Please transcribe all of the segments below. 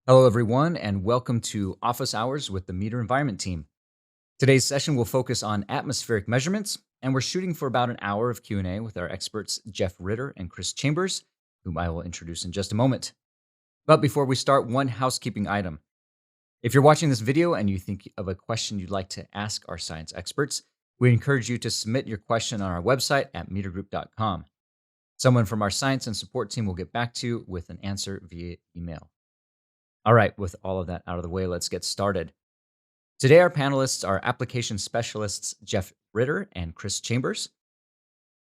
Hello, everyone, and welcome to Office Hours with the Meter Environment Team. Today's session will focus on atmospheric measurements, and we're shooting for about an hour of Q&A with our experts Jeff Ritter and Chris Chambers, whom I will introduce in just a moment. But before we start, one housekeeping item. If you're watching this video and you think of a question you'd like to ask our science experts, we encourage you to submit your question on our website at metergroup.com. Someone from our science and support team will get back to you with an answer via email. All right, with all of that out of the way, let's get started. Today, our panelists are application specialists Jeff Ritter and Chris Chambers.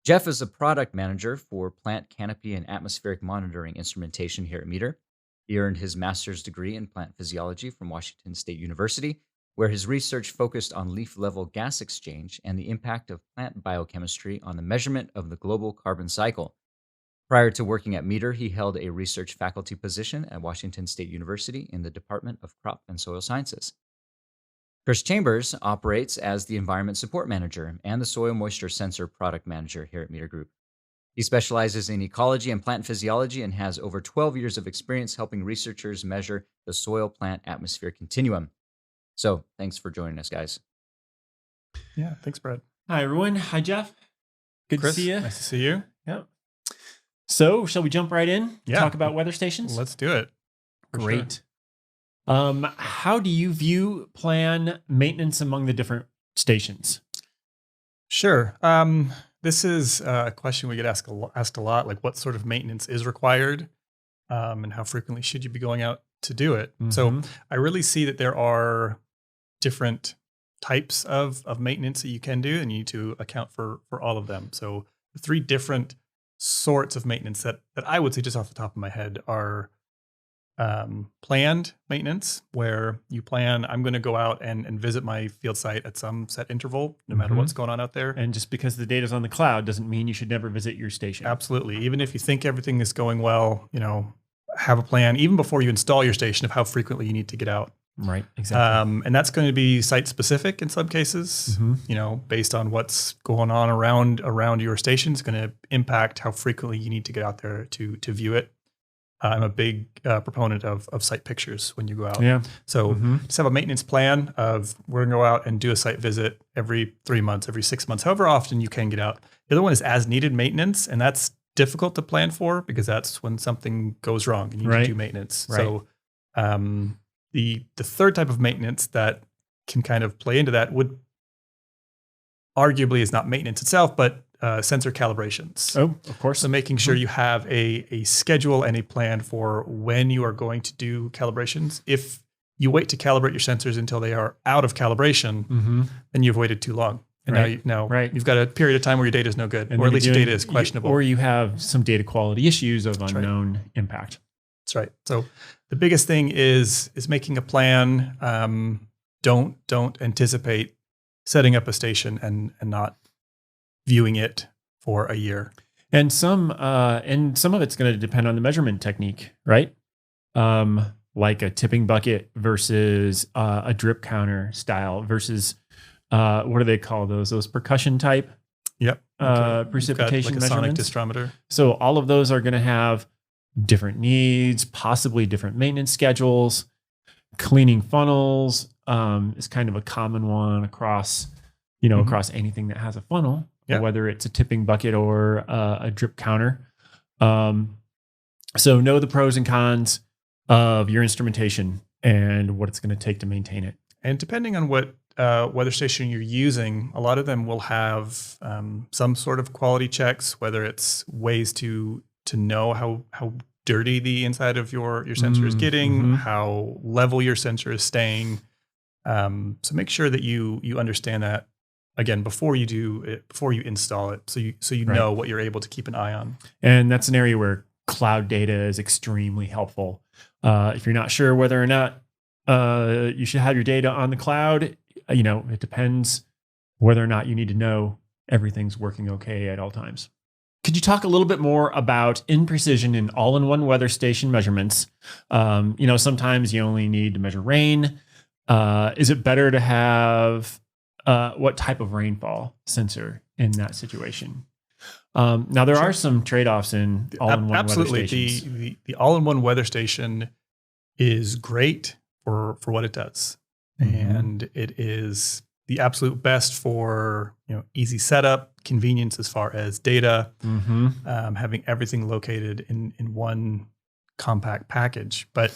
Jeff is a product manager for plant canopy and atmospheric monitoring instrumentation here at Meter. He earned his master's degree in plant physiology from Washington State University, where his research focused on leaf-level gas exchange and the impact of plant biochemistry on the measurement of the global carbon cycle. Prior to working at Meter, he held a research faculty position at Washington State University in the Department of Crop and Soil Sciences. Chris Chambers operates as the Environment Support Manager and the Soil Moisture Sensor Product Manager here at Meter Group. He specializes in ecology and plant physiology and has over 12 years of experience helping researchers measure the soil-plant atmosphere continuum. So, thanks for joining us, guys. Yeah, thanks, Brad. Hi, everyone. Hi, Jeff. Good Chris, to see you. Nice to see you. Yep. So, shall we jump right in? Yeah. Talk about weather stations? Let's do it. Great. How do you view plan maintenance among the different stations? Sure. This is a question we get asked a lot, like what sort of maintenance is required and how frequently should you be going out to do it? So I really see that there are different types of maintenance that you can do, and you need to account for all of them. So the three different sorts of maintenance that I would say just off the top of my head are planned maintenance, where you plan, I'm going to go out and visit my field site at some set interval, no matter what's going on out there. And just because the data's on the cloud doesn't mean you should never visit your station. Absolutely. Even if you think everything is going well, have a plan, even before you install your station, of how frequently you need to get out. Right, exactly. And that's going to be site specific in some cases, based on what's going on around your station is going to impact how frequently you need to get out there to view it. I'm a big proponent of site pictures when you go out. Yeah. So just have a maintenance plan of we're going to go out and do a site visit every 3 months, every 6 months, however often you can get out. The other one is as needed maintenance, and that's difficult to plan for because that's when something goes wrong and you need to do maintenance. Right. So the third type of maintenance that can kind of play into that would arguably is not maintenance itself, but sensor calibrations. Oh, of course. So making sure you have a schedule and a plan for when you are going to do calibrations. If you wait to calibrate your sensors until they are out of calibration, then you've waited too long. And now you've got a period of time where your data is no good, or at least your data is questionable. Or you have some data quality issues of unknown impact. That's right. So the biggest thing is making a plan. Don't anticipate setting up a station and not viewing it for a year. And some of it's going to depend on the measurement technique, right? Like a tipping bucket versus a drip counter style versus what do they call those? Those percussion type. Yep. Precipitation like a measurements. sonic disdrometer. So all of those are going to have different needs, possibly different maintenance schedules. Cleaning funnels is kind of a common one across anything that has a funnel, whether it's a tipping bucket or a drip counter. So know the pros and cons of your instrumentation and what it's going to take to maintain it. And depending on what weather station you're using, a lot of them will have some sort of quality checks, whether it's ways to know how dirty the inside of your sensor is getting, how level your sensor is staying. So make sure that you understand that again before you do it, before you install it, so you know what you're able to keep an eye on. And that's an area where cloud data is extremely helpful. If you're not sure whether or not you should have your data on the cloud, it depends whether or not you need to know everything's working okay at all times. Could you talk a little bit more about imprecision and all-in-one weather station measurements? Sometimes you only need to measure rain. Is it better to have what type of rainfall sensor in that situation? Now, there are some trade-offs in all-in-one weather stations. The all-in-one weather station is great for what it does. And it is the absolute best for easy setup, convenience as far as data, having everything located in one compact package. But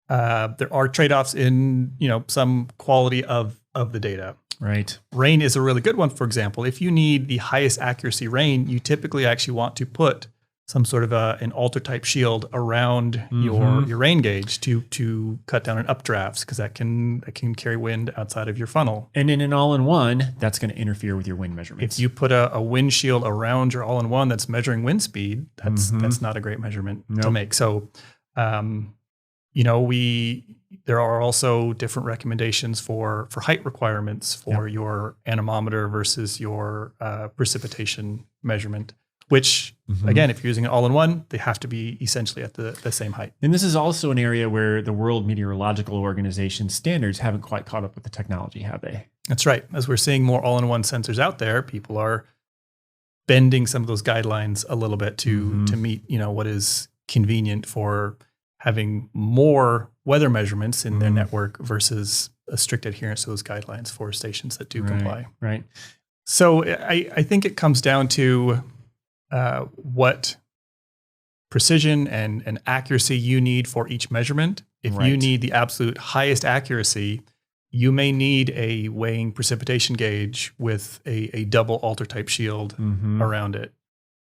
there are trade-offs in some quality of the data. Right. Rain is a really good one. For example, if you need the highest accuracy rain, you typically actually want to put some sort of an altar type shield around your rain gauge to cut down on updrafts, because that can carry wind outside of your funnel. And in an all-in-one, that's going to interfere with your wind measurements. If you put a wind shield around your all-in-one that's measuring wind speed, that's not a great measurement to make. So, there are also different recommendations for height requirements for your anemometer versus your precipitation measurement, which, again, if you're using an all-in-one, they have to be essentially at the same height. And this is also an area where the World Meteorological Organization standards haven't quite caught up with the technology, have they? That's right. As we're seeing more all-in-one sensors out there, people are bending some of those guidelines a little bit to meet, what is convenient for having more weather measurements in their network versus a strict adherence to those guidelines for stations that do comply. Right. So I think it comes down to what precision and accuracy you need for each measurement. If you need the absolute highest accuracy, you may need a weighing precipitation gauge with a double altar type shield around it.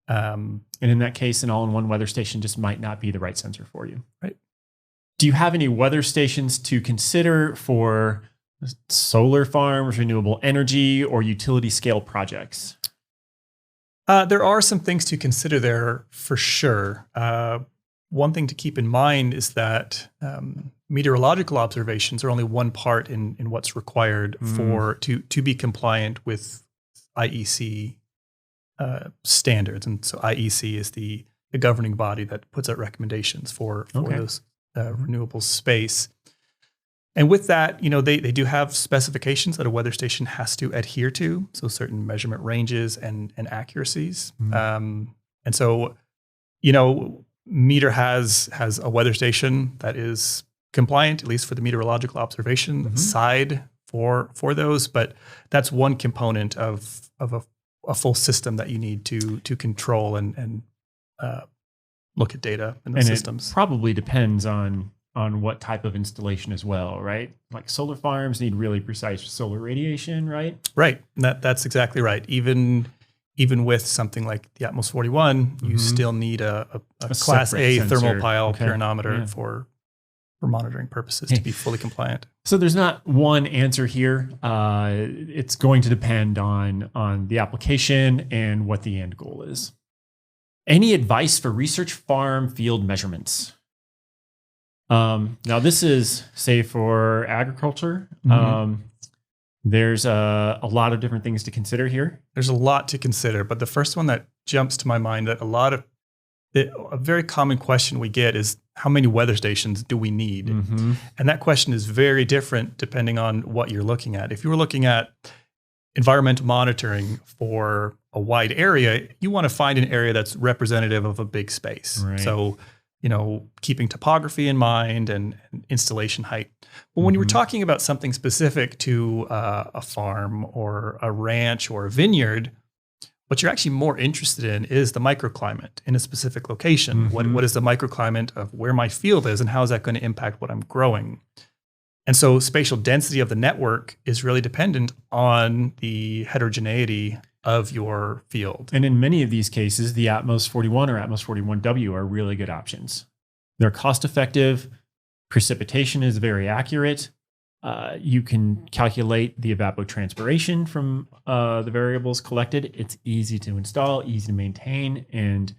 And in that case, an all-in-one weather station just might not be the right sensor for you. Right. Do you have any weather stations to consider for solar farms, renewable energy, or utility scale projects? There are some things to consider there for sure. One thing to keep in mind is that meteorological observations are only one part in what's required to be compliant with IEC standards. And so IEC is the governing body that puts out recommendations for those renewable space. And with that, they do have specifications that a weather station has to adhere to, so certain measurement ranges and accuracies. And so, Meter has a weather station that is compliant, at least for the meteorological observation side for those. But that's one component of a full system that you need to control and look at data in the systems. It probably depends on what type of installation as well, right? Like solar farms need really precise solar radiation, right? Right. That's exactly right. Even with something like the ATMOS 41, you still need a Class A thermopile pyranometer for monitoring purposes to be fully compliant. So there's not one answer here. It's going to depend on the application and what the end goal is. Any advice for research farm field measurements? Now this is, say, for agriculture. There's a lot of different things to consider here. There's a lot to consider, but the first one that jumps to my mind that a very common question we get is, how many weather stations do we need? And that question is very different depending on what you're looking at. If you were looking at environmental monitoring for a wide area, you want to find an area that's representative of a big space. Right. So, keeping topography in mind and installation height. But when you were talking about something specific to a farm or a ranch or a vineyard, what you're actually more interested in is the microclimate in a specific location. What is the microclimate of where my field is, and how is that going to impact what I'm growing? And so spatial density of the network is really dependent on the heterogeneity of your field. And in many of these cases, the ATMOS 41 or ATMOS 41W are really good options. They're cost effective. Precipitation is very accurate. You can calculate the evapotranspiration from the variables collected. It's easy to install, easy to maintain, and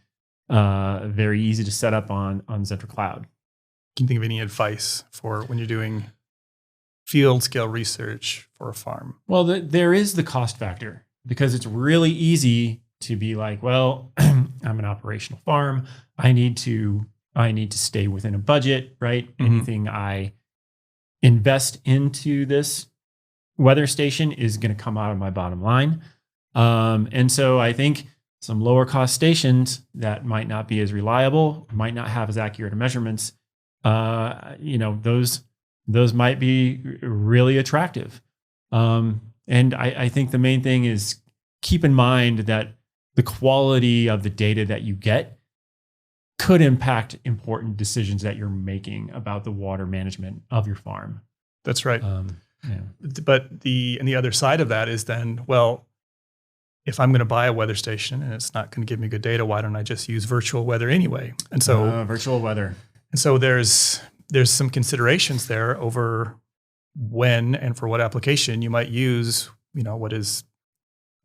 very easy to set up on Zentra Cloud. Can you think of any advice for when you're doing field scale research for a farm? Well, there is the cost factor, because it's really easy to be like, well, I'm an operational farm. I need to stay within a budget, right? Anything I invest into this weather station is going to come out of my bottom line. And so I think some lower cost stations that might not be as reliable, might not have as accurate measurements, those might be really attractive. And I think the main thing is keep in mind that the quality of the data that you get could impact important decisions that you're making about the water management of your farm. That's right. Yeah. But the other side of that is then, well, if I'm going to buy a weather station and it's not going to give me good data, why don't I just use virtual weather anyway? And so virtual weather. And so there's some considerations there over when and for what application you might use, what is,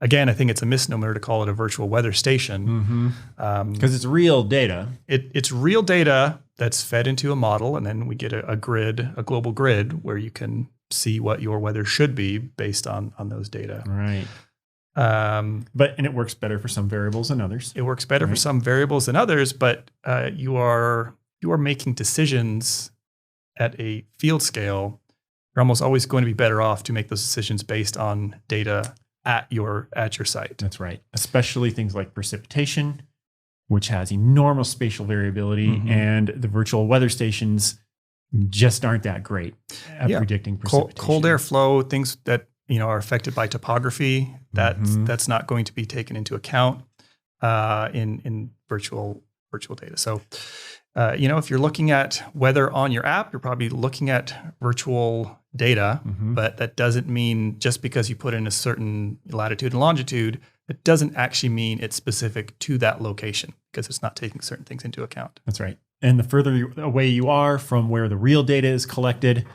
again, I think it's a misnomer to call it a virtual weather station. Because it's real data. It's real data that's fed into a model, and then we get a global grid where you can see what your weather should be based on those data. Right. And it works better for some variables than others. It works better for some variables than others, but you are making decisions at a field scale. You're almost always going to be better off to make those decisions based on data at your site. That's right. Especially things like precipitation, which has enormous spatial variability, and the virtual weather stations just aren't that great at predicting precipitation. Cold air flow, things that are affected by topography, that's not going to be taken into account in virtual data. So, if you're looking at weather on your app, you're probably looking at virtual data, but that doesn't mean just because you put in a certain latitude and longitude, it doesn't actually mean it's specific to that location because it's not taking certain things into account. That's right. And the further away you are from where the real data is collected,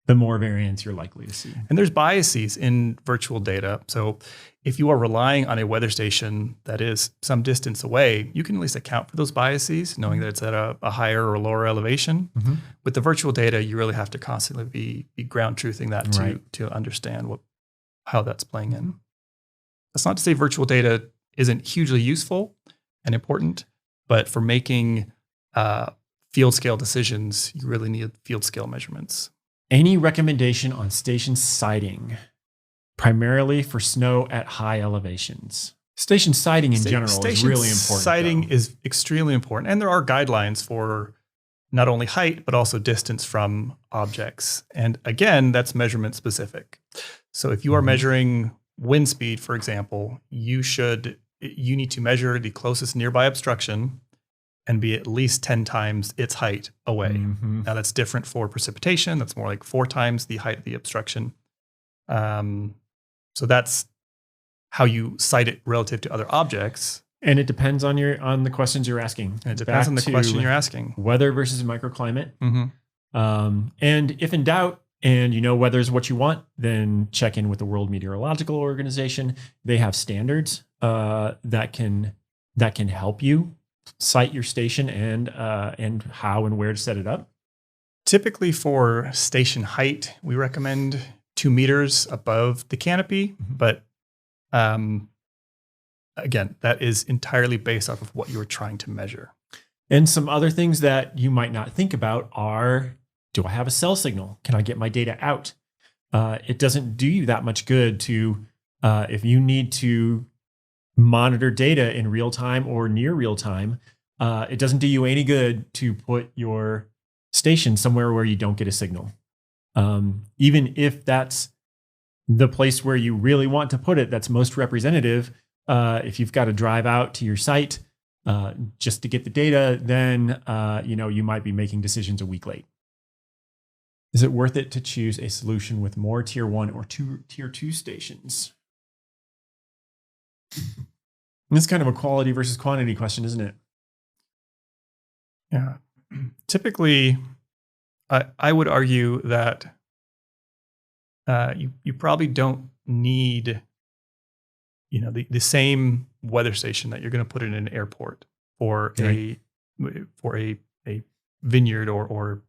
the more variance you're likely to see. And there's biases in virtual data. So if you are relying on a weather station that is some distance away, you can at least account for those biases, knowing that it's at a higher or lower elevation. With the virtual data, you really have to constantly be ground truthing that to understand how that's playing in. That's not to say virtual data isn't hugely useful and important, but for making field scale decisions, you really need field scale measurements. Any recommendation on station siting, primarily for snow at high elevations? Station siting in general is really important. Siting is extremely important. And there are guidelines for not only height, but also distance from objects. And again, that's measurement specific. So if you are measuring wind speed, for example, you need to measure the closest nearby obstruction and be at least 10 times its height away. Now that's different for precipitation. That's more like 4 times the height of the obstruction. So that's how you cite it relative to other objects. And it depends on the questions you're asking. And it depends on the question you're asking. Weather versus microclimate. And if in doubt, and weather's what you want, then check in with the World Meteorological Organization. They have standards that can help you cite your station and how and where to set it up. Typically for station height, we recommend 2 meters above the canopy, but again, that is entirely based off of what you're trying to measure. And some other things that you might not think about are, do I have a cell signal? Can I get my data out? It doesn't do you that much good to, if you need to monitor data in real time or near real time, it doesn't do you any good to put your station somewhere where you don't get a signal. Even if that's the place where you really want to put it, that's most representative. If you've got to drive out to your site just to get the data, then you might be making decisions a week late. Is it worth it to choose a solution with more tier 1 or tier 2 stations? This is kind of a quality versus quantity question, isn't it? Yeah. Typically, I would argue that you probably don't need the same weather station that you're going to put in an airport or a vineyard or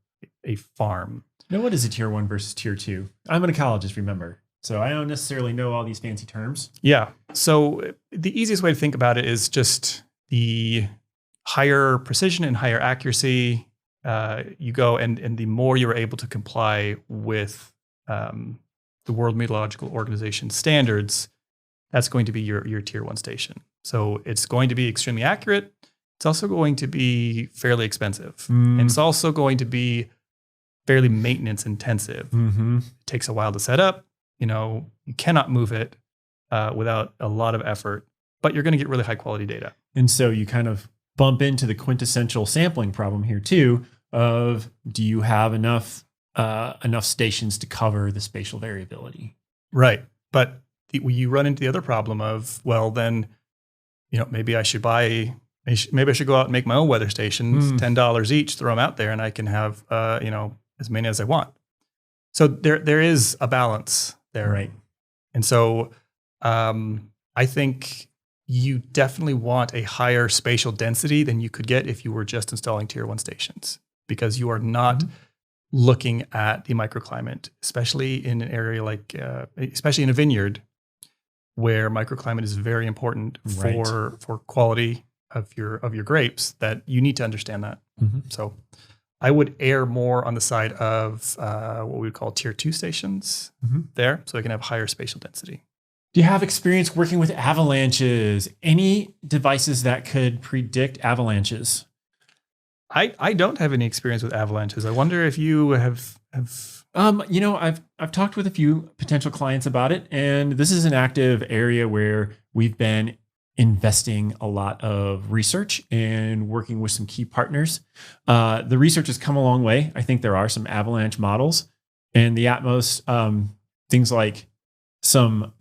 a farm. Now, what is a tier 1 versus tier 2? I'm an ecologist, remember. So I don't necessarily know all these fancy terms. Yeah. So the easiest way to think about it is just the higher precision and higher accuracy you go, and the more you're able to comply with the World Meteorological Organization standards, that's going to be your tier 1 station. So it's going to be extremely accurate. it's also going to be fairly expensive. Mm. And it's also going to be fairly maintenance intensive. Mm-hmm. It takes a while to set up. You cannot move it without a lot of effort, but you're going to get really high quality data. And so you kind of bump into the quintessential sampling problem here too, of do you have enough stations to cover the spatial variability? Right. But you run into the other problem of, well, then, maybe I should go out and make my own weather stations, $10 each, throw them out there, and I can have, as many as I want. So there is a balance there. Right. And so I think you definitely want a higher spatial density than you could get if you were just installing tier 1 stations, because you are not looking at the microclimate, especially in an area especially in a vineyard, where microclimate is very important for quality of your grapes, that you need to understand that. Mm-hmm. So I would err more on the side of what we would call tier 2 stations there, so they can have higher spatial density. Do you have experience working with avalanches? Any devices that could predict avalanches? I don't have any experience with avalanches. I wonder if you have. I've talked with a few potential clients about it, and this is an active area where we've been investing a lot of research and working with some key partners. The research has come a long way. I think there are some avalanche models, and the ATMOS, things like some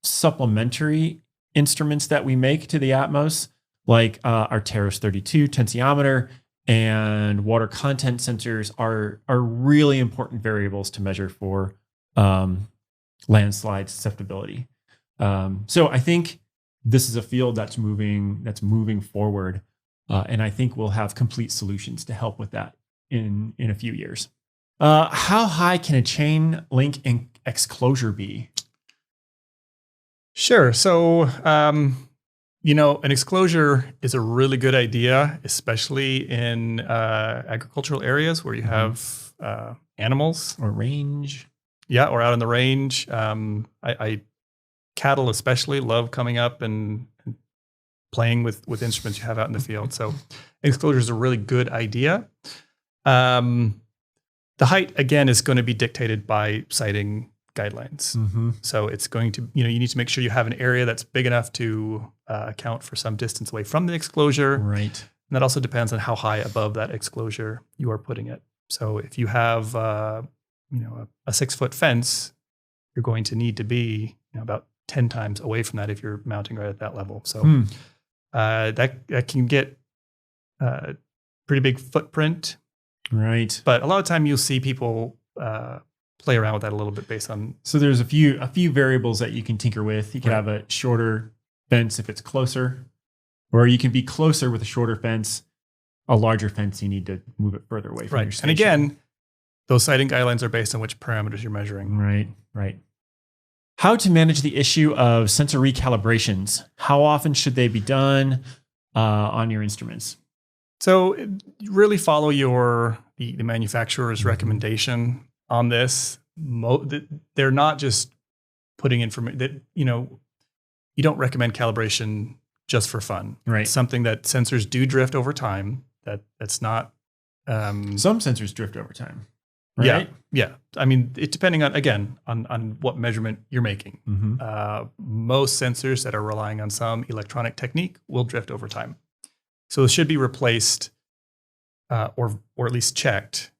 supplementary instruments that we make to the ATMOS, like our Terrace 32 tensiometer and water content sensors are really important variables to measure for landslide susceptibility. So I think this is a field that's moving forward, and I think we'll have complete solutions to help with that in a few years. How high can a chain link exclosure be? Sure. So, an exclosure is a really good idea, especially in agricultural areas where you have animals Or range? Yeah, or out on the range. Cattle especially love coming up and playing with instruments you have out in the field. So exclosure is a really good idea. The height, again, is going to be dictated by siting guidelines. Mm-hmm. So it's going to, you need to make sure you have an area that's big enough to account for some distance away from the exclosure. Right. And that also depends on how high above that exclosure you are putting it. So if you have, a 6-foot fence, you're going to need to be about 10 times away from that if you're mounting right at that level. So that can get a pretty big footprint. Right. But a lot of time you'll see people play around with that a little bit based on. So there's a few variables that you can tinker with. You can have a shorter fence if it's closer, or you can be closer with a shorter fence. A larger fence, you need to move it further away from your station. And again, those siting guidelines are based on which parameters you're measuring. Right. How to manage the issue of sensor recalibrations? How often should they be done on your instruments? So really follow the manufacturer's recommendation on this. They're not just putting information that, you don't recommend calibration just for fun. Right. It's something that sensors do drift over time. That's not. Some sensors drift over time. Right? Yeah. I mean, it depending on what measurement you're making. Mm-hmm. Most sensors that are relying on some electronic technique will drift over time. So it should be replaced or at least checked,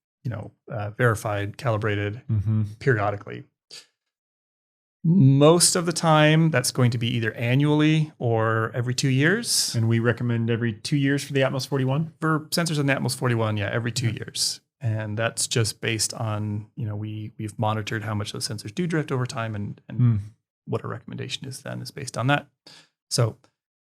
verified, calibrated periodically. Most of the time, that's going to be either annually or every 2 years. And we recommend every 2 years for the ATMOS 41? For sensors on the ATMOS 41, every 2 years. And that's just based on, we've monitored how much those sensors do drift over time and what our recommendation is then is based on that. So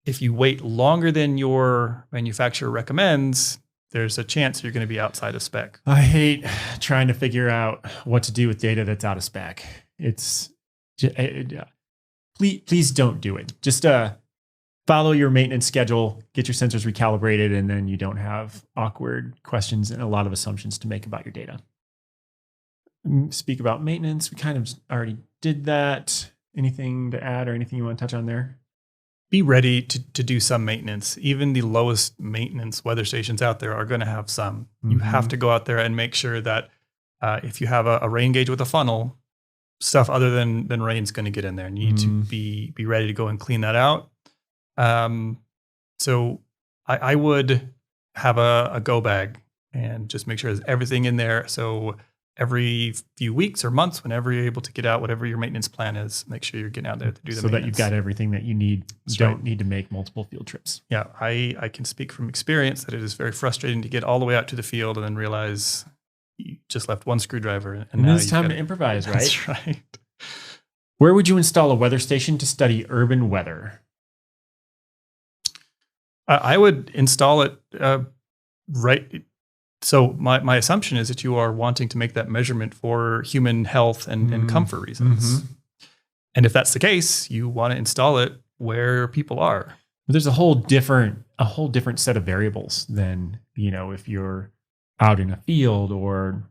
if you wait longer than your manufacturer recommends, there's a chance you're going to be outside of spec. I hate trying to figure out what to do with data that's out of spec. Please don't do it. Just follow your maintenance schedule, get your sensors recalibrated, and then you don't have awkward questions and a lot of assumptions to make about your data. Speak about maintenance. We kind of already did that. Anything to add or anything you want to touch on there? be ready to do some maintenance. Even the lowest maintenance weather stations out there are going to have some. You have to go out there and make sure that if you have a rain gauge with a funnel, stuff other than rain's going to get in there, and you need to be ready to go and clean that out. So I would have a go bag and just make sure there's everything in there. So every few weeks or months, whenever you're able to get out, whatever your maintenance plan is, make sure you're getting out there to do the maintenance. So that you've got everything that you need. That's Don't right. need to make multiple field trips. Yeah, I can speak from experience that it is very frustrating to get all the way out to the field and then realize you just left one screwdriver. And now it's time to improvise, right? That's right. Where would you install a weather station to study urban weather? I would install it right. So my assumption is that you are wanting to make that measurement for human health and comfort reasons. And if that's the case, you want to install it where people are. But there's a whole different set of variables than, if you're out in a field or,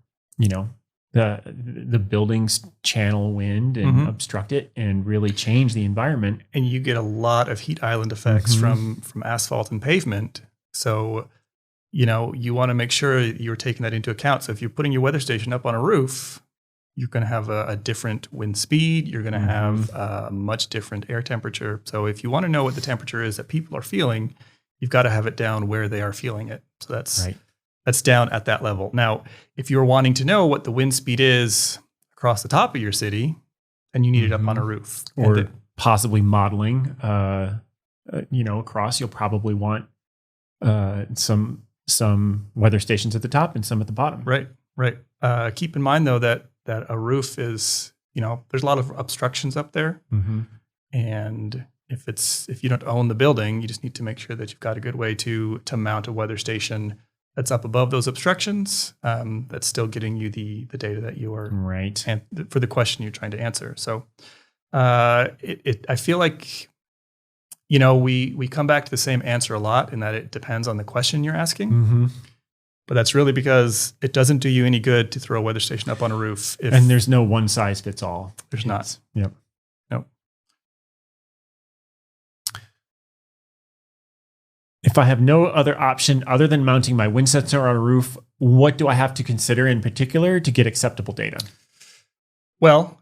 the buildings channel wind and obstruct it and really change the environment. And you get a lot of heat island effects from asphalt and pavement. So, you want to make sure you're taking that into account. So if you're putting your weather station up on a roof, you're going to have a different wind speed. You're going to have a much different air temperature. So if you want to know what the temperature is that people are feeling, you've got to have it down where they are feeling it. So that's down at that level. Now, if you're wanting to know what the wind speed is across the top of your city, then you need it up on a roof. Or possibly modeling, across, you'll probably want some weather stations at the top and some at the bottom. Right. Keep in mind, though, that a roof is, there's a lot of obstructions up there. And if you don't own the building, you just need to make sure that you've got a good way to mount a weather station that's up above those obstructions, that's still getting you the data that you are right and for the question you're trying to answer. So I feel like, we come back to the same answer a lot in that it depends on the question you're asking. But that's really because it doesn't do you any good to throw a weather station up on a roof. And there's no one size fits all. There's not. Yep. No. If I have no other option other than mounting my wind sensor on a roof, what do I have to consider in particular to get acceptable data? Well,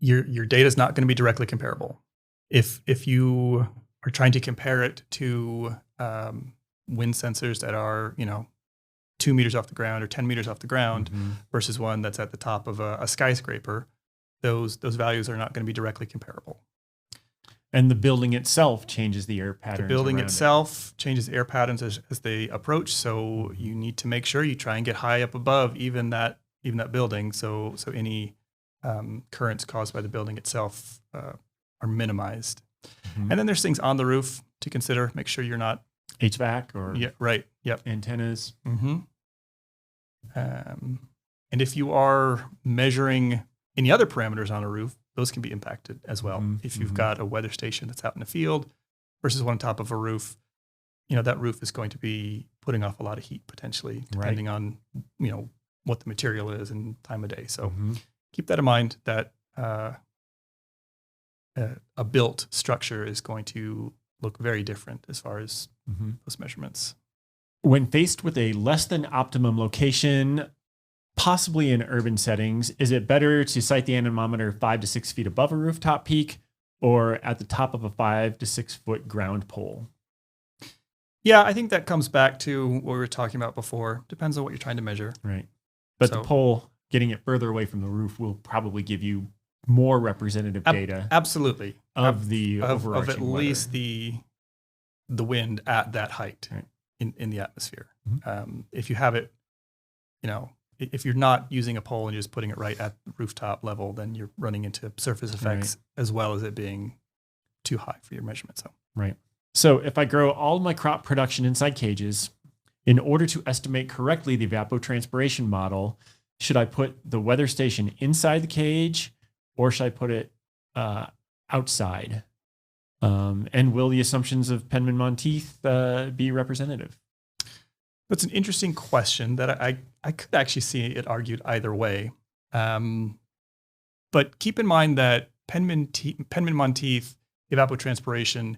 your data is not going to be directly comparable. If you are trying to compare it to wind sensors that are 2 meters off the ground or 10 meters off the ground versus one that's at the top of a skyscraper, those values are not going to be directly comparable. And the building itself changes the air patterns. The building itself changes air patterns as they approach. So you need to make sure you try and get high up above even that building. So any currents caused by the building itself are minimized. And then there's things on the roof to consider. Make sure you're not HVAC or antennas. And if you are measuring any other parameters on a roof, those can be impacted as well. If you've got a weather station that's out in the field versus one on top of a roof, that roof is going to be putting off a lot of heat potentially, depending on, what the material is and time of day. So keep that in mind that a built structure is going to look very different as far as those measurements. When faced with a less than optimum location, possibly in urban settings, is it better to site the anemometer 5 to 6 feet above a rooftop peak or at the top of a 5 to 6 foot ground pole? Yeah, I think that comes back to what we were talking about before. Depends on what you're trying to measure. Right. But the pole, getting it further away from the roof, will probably give you more representative data. Absolutely. Of the overarching of at least the wind at that height in the atmosphere. If you have it, if you're not using a pole and you're just putting it right at the rooftop level, then you're running into surface effects as well as it being too high for your measurement. So if I grow all my crop production inside cages, in order to estimate correctly the evapotranspiration model, should I put the weather station inside the cage or should I put it outside? And will the assumptions of Penman Monteith be representative? That's an interesting question that I could actually see it argued either way. But keep in mind that Penman Monteith evapotranspiration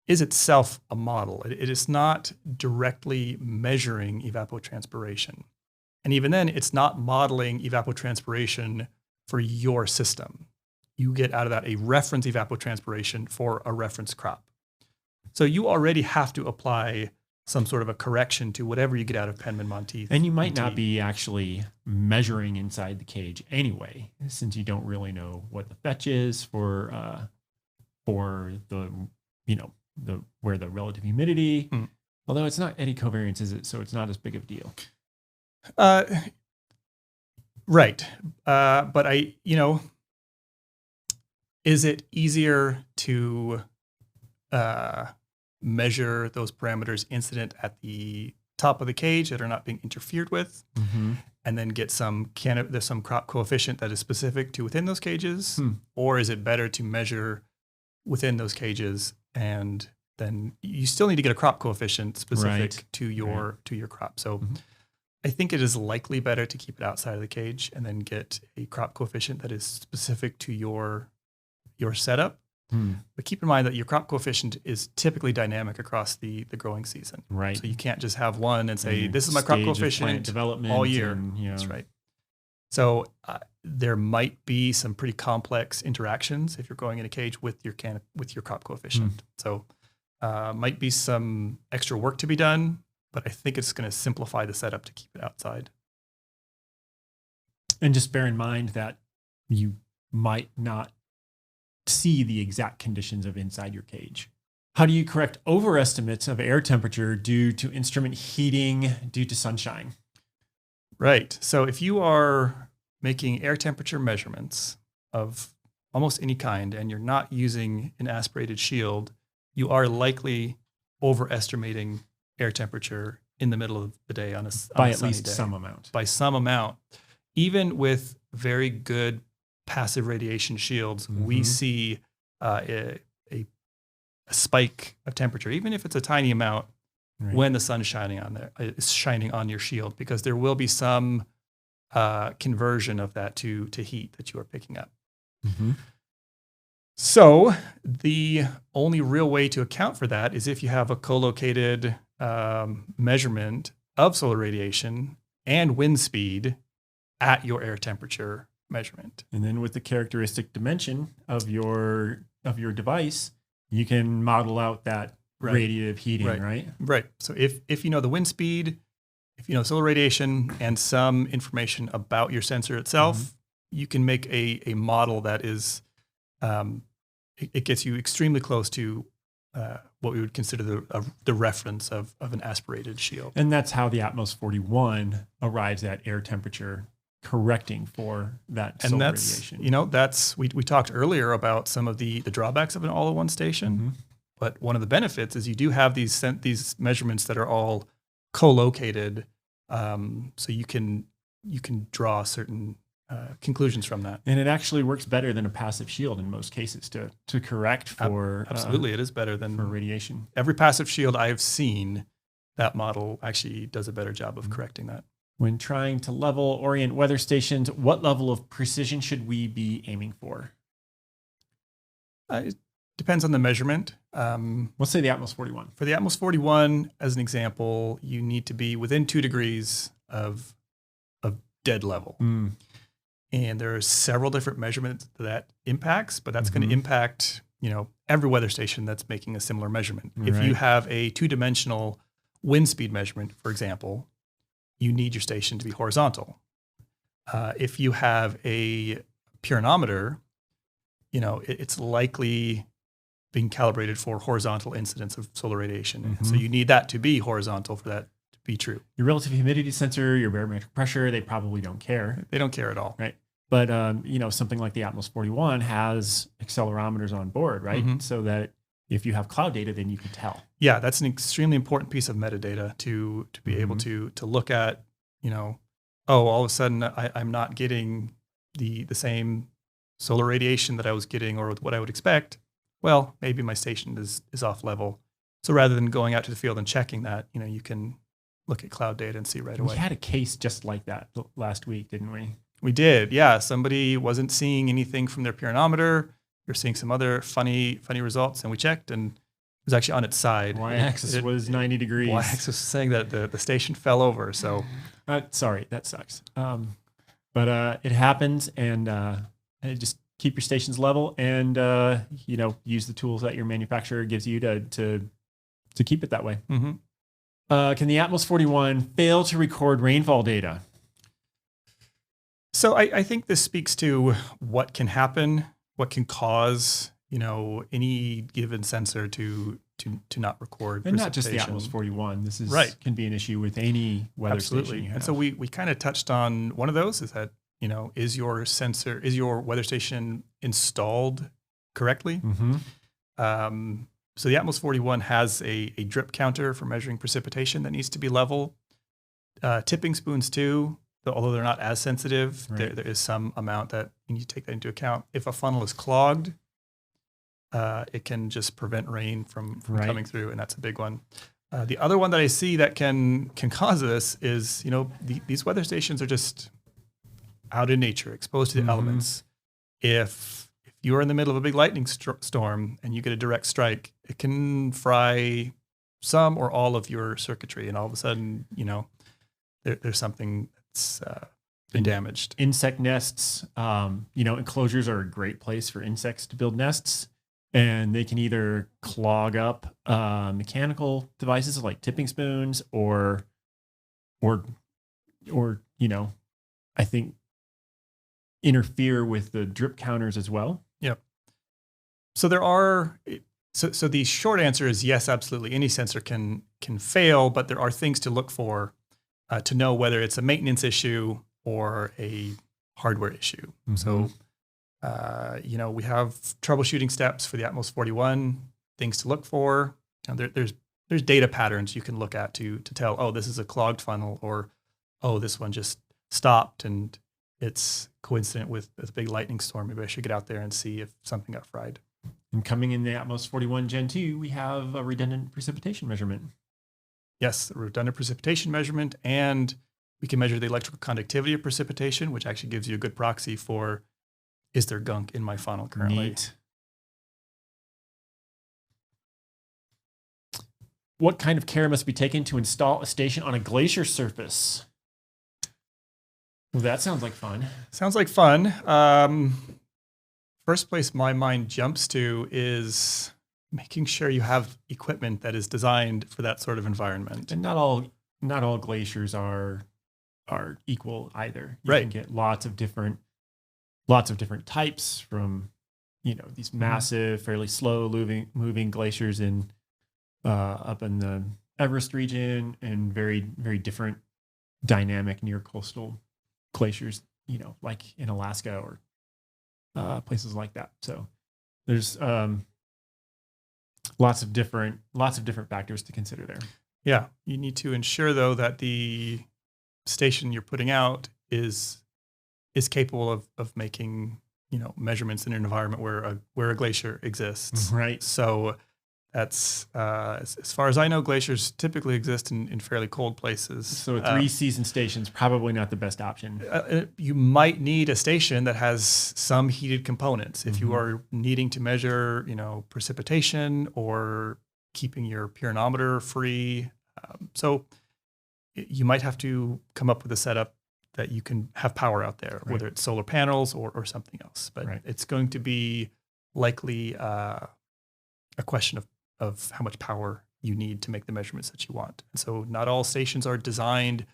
is itself a model. It is not directly measuring evapotranspiration. And even then, it's not modeling evapotranspiration for your system. You get out of that a reference evapotranspiration for a reference crop. So you already have to apply some sort of a correction to whatever you get out of Penman Monteith. And you might not be actually measuring inside the cage anyway, since you don't really know what the fetch is for the, where the relative humidity, although it's not eddy covariance, is it? So it's not as big of a deal. Right. But is it easier to measure those parameters incident at the top of the cage that are not being interfered with, and then get some crop coefficient that is specific to within those cages? Or is it better to measure within those cages, and then you still need to get a crop coefficient specific to your crop? So I think it is likely better to keep it outside of the cage and then get a crop coefficient that is specific to your setup. But keep in mind that your crop coefficient is typically dynamic across the growing season. Right. So you can't just have one and say, this is my crop coefficient development all year. That's right. So there might be some pretty complex interactions if you're going in a cage with your crop coefficient. So might be some extra work to be done, but I think it's going to simplify the setup to keep it outside. And just bear in mind that you might not see the exact conditions of inside your cage. How do you correct overestimates of air temperature due to instrument heating due to sunshine? Right. So if you are making air temperature measurements of almost any kind and you're not using an aspirated shield, you are likely overestimating air temperature in the middle of the day by at least some amount. By some amount. Even with very good passive radiation shields, we see a spike of temperature, even if it's a tiny amount, when the sun's shining on your shield, because there will be some conversion of that to heat that you are picking up. So the only real way to account for that is if you have a co-located measurement of solar radiation and wind speed at your air temperature measurement. And then with the characteristic dimension of your device, you can model out that radiative heating, right? Right. So if you know the wind speed, if you know solar radiation and some information about your sensor itself, you can make a model that is, it gets you extremely close to what we would consider the reference of an aspirated shield. And that's how the ATMOS 41 arrives at air temperature correcting for that solar radiation. That's we talked earlier about some of the drawbacks of an all-in-one station, but one of the benefits is you do have these measurements that are all co-located, so you can draw certain conclusions from that. And it actually works better than a passive shield in most cases to correct for absolutely it is better than for radiation. Every passive shield I've seen, that model actually does a better job of correcting that. When trying to level orient weather stations, what level of precision should we be aiming for? It depends on the measurement. Let's say the ATMOS 41. For the ATMOS 41, as an example, you need to be within 2 degrees of dead level. And there are several different measurements that impacts, but that's going to impact, every weather station that's making a similar measurement. If you have a 2-dimensional wind speed measurement, for example, you need your station to be horizontal. If you have a pyranometer, it's likely being calibrated for horizontal incidence of solar radiation. So you need that to be horizontal for that to be true. Your relative humidity sensor, your barometric pressure, they probably don't care. They don't care at all. Right. But, something like the ATMOS 41 has accelerometers on board, right? So that if you have cloud data, then you can tell. Yeah, that's an extremely important piece of metadata to be able to look at, all of a sudden I'm not getting the same solar radiation that I was getting or what I would expect. Well, maybe my station is off level. So rather than going out to the field and checking that, you can look at cloud data and see right away. We had a case just like that last week, didn't we? We did. Yeah. Somebody wasn't seeing anything from their pyranometer. we were seeing some other funny results, and we checked, and it was actually on its side. Y-axis was 90 degrees. Y-axis was saying that the station fell over. So, sorry, that sucks. But it happens, and just keep your stations level, and use the tools that your manufacturer gives you to keep it that way. mm-hmm. Can the ATMOS 41 fail to record rainfall data? So I think this speaks to what can happen, what can cause any given sensor to not record And not just the precipitation. ATMOS 41. This is Right. can be an issue with any weather Absolutely. station you have. And so we kind of touched on one of those, is that is your weather station installed correctly? Mm-hmm. So the ATMOS 41 has a drip counter for measuring precipitation that needs to be level. Tipping spoons too, although they're not as sensitive, Right. there is some amount that you need to take that into account. If a funnel is clogged, it can just prevent rain from Right. coming through, and that's a big one. The other one that I see that can cause this is, these weather stations are just out in nature, exposed to the Mhm. elements. If you're in the middle of a big lightning storm and you get a direct strike, it can fry some or all of your circuitry, and all of a sudden, there's something that's been damaged. Insect nests, enclosures are a great place for insects to build nests, and they can either clog up mechanical devices like tipping spoons, or I think interfere with the drip counters as well. Yep. So there are. So the short answer is yes, absolutely. Any sensor can fail, but there are things to look for to know whether it's a maintenance issue or a hardware issue. Mm-hmm. So, we have troubleshooting steps for the ATMOS 41, things to look for. There's data patterns you can look at to tell, oh, this is a clogged funnel, or, oh, this one just stopped and it's coincident with a big lightning storm. Maybe I should get out there and see if something got fried. And coming in the ATMOS 41 Gen 2, we have a redundant precipitation measurement. Yes, a redundant precipitation measurement, and we can measure the electrical conductivity of precipitation, which actually gives you a good proxy for, is there gunk in my funnel currently? Neat. What kind of care must be taken to install a station on a glacier surface? Well, that sounds like fun. Sounds like fun. First place my mind jumps to is making sure you have equipment that is designed for that sort of environment. And not all glaciers are equal either. You Right. can get lots of different types, from these massive, fairly slow moving glaciers in up in the Everest region, and very, very different dynamic near coastal glaciers, like in Alaska or places like that. So there's lots of different factors to consider there. Yeah, you need to ensure though that the station you're putting out is capable of making measurements in an environment where a glacier exists. Right. So that's as far as I know, glaciers typically exist in fairly cold places. So a 3-season station's probably not the best option. You might need a station that has some heated components if you Mhm. are needing to measure, precipitation or keeping your pyranometer free. So you might have to come up with a setup that you can have power out there, Right. whether it's solar panels or something else. But Right. it's going to be likely a question of how much power you need to make the measurements that you want. And so not all stations are designed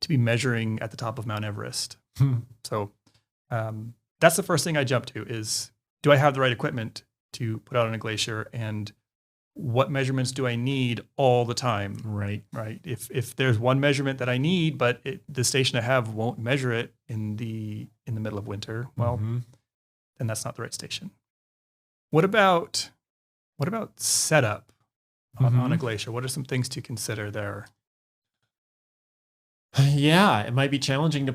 to be measuring at the top of Mount Everest. So that's the first thing I jump to is, do I have the right equipment to put out on a glacier, and what measurements do I need all the time? Right. Right. If there's one measurement that I need, but the station I have won't measure it in the middle of winter, well, Mhm. then that's not the right station. What about setup on a glacier? What are some things to consider there? Yeah, it might be challenging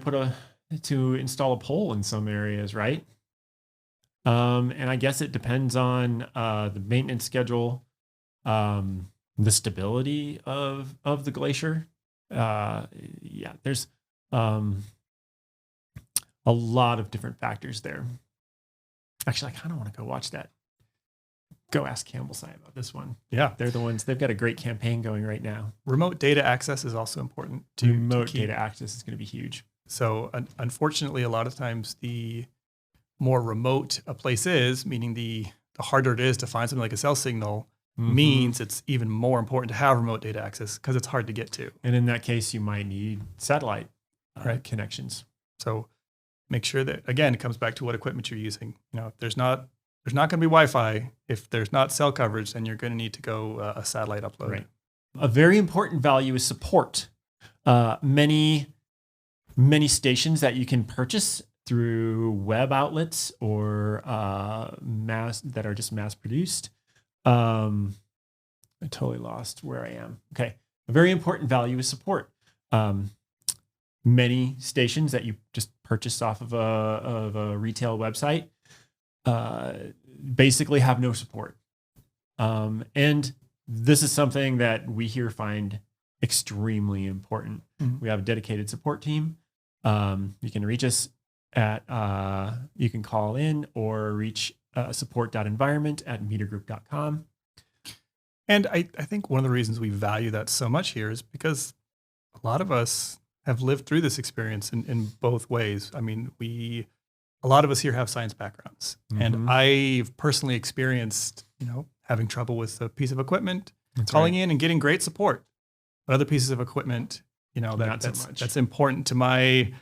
to install a pole in some areas, right? And I guess it depends on the maintenance schedule, the stability of the glacier. Yeah, there's a lot of different factors there. Actually, I kind of want to go watch that. Go ask Campbell Sci about this one. Yeah. They're the ones, they've got a great campaign going right now. Remote data access is also important to Remote keep. data access is going to be huge. So unfortunately, a lot of times the more remote a place is, meaning the harder it is to find something like a cell signal, means it's even more important to have remote data access because it's hard to get to. And in that case, you might need satellite Right. connections. So make sure that, again, it comes back to what equipment you're using. If there's not going to be Wi-Fi, if there's not cell coverage, then you're going to need to go a satellite upload. Right. A very important value is support. Many stations that you can purchase through web outlets or that are just mass produced. I totally lost where I am. Okay. A very important value is support. Many stations that you just purchase off of a retail website basically have no support. And this is something that we here find extremely important. We have a dedicated support team. You can reach us at, you can call in or reach support.environment@metergroup.com. And I think one of the reasons we value that so much here is because a lot of us have lived through this experience in both ways. I mean, a lot of us here have science backgrounds, and I've personally experienced, having trouble with a piece of equipment, calling in and getting great support. But other pieces of equipment, that's important to my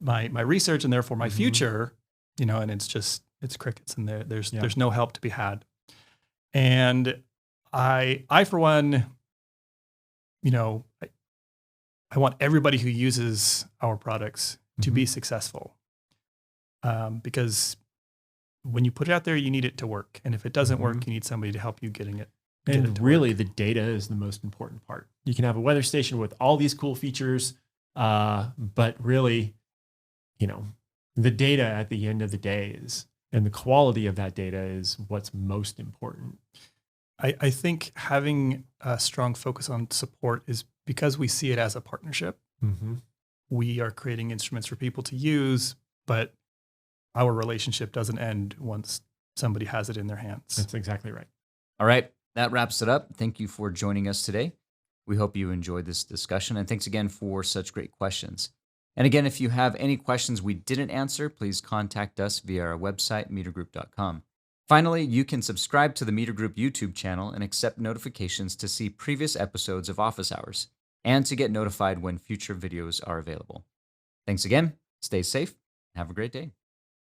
research and therefore my future, and it's crickets, and there's no help to be had. And I for one, I want everybody who uses our products to be successful. Because when you put it out there, you need it to work. And if it doesn't work, you need somebody to help you getting it. And really, the data is the most important part. You can have a weather station with all these cool features, but really, the data at the end of the day and the quality of that data is what's most important. I think having a strong focus on support is because we see it as a partnership. We are creating instruments for people to use, but our relationship doesn't end once somebody has it in their hands. That's exactly right. All right, that wraps it up. Thank you for joining us today. We hope you enjoyed this discussion, and thanks again for such great questions. And again, if you have any questions we didn't answer, please contact us via our website, metergroup.com. Finally, you can subscribe to the Meter Group YouTube channel and accept notifications to see previous episodes of Office Hours and to get notified when future videos are available. Thanks again, stay safe, and have a great day.